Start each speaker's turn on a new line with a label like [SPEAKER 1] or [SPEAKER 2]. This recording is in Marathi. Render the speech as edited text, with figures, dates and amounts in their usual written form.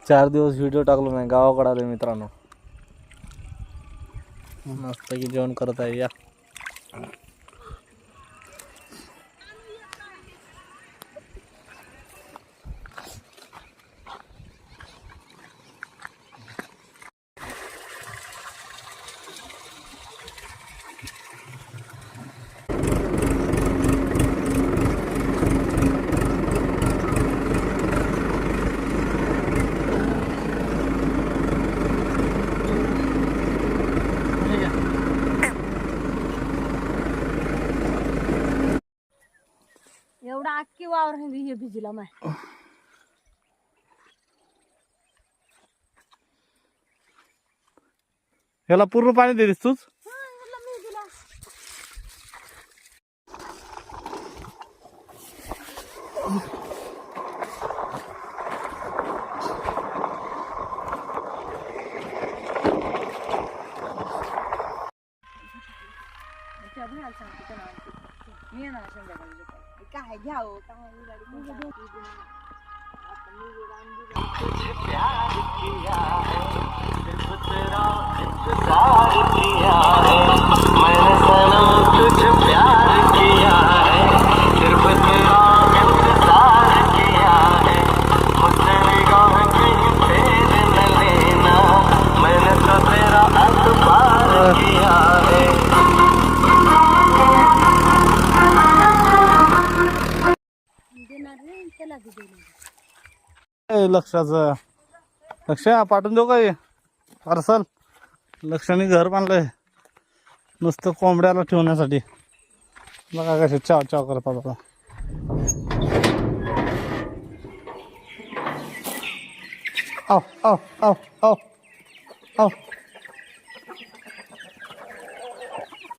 [SPEAKER 1] 4 दिवस व्हिडिओ टाकलो नाही, गावाकडे आले मित्रांनो. मस्त की जेवण करत आहे या.
[SPEAKER 2] एवढा अख्खी वावर हे भिजला माय.
[SPEAKER 1] ह्याला पूर्ण पाणी देतेस तूच?
[SPEAKER 2] काय घ्यावं
[SPEAKER 1] लक्षाचं लक्ष पाठवून देऊ काय पार्सल. लक्षाने घर बांधलंय नुसतं कोंबड्याला ठेवण्यासाठी. बघा कसे चाव चाव करतात बघा. आव आव आव आव आव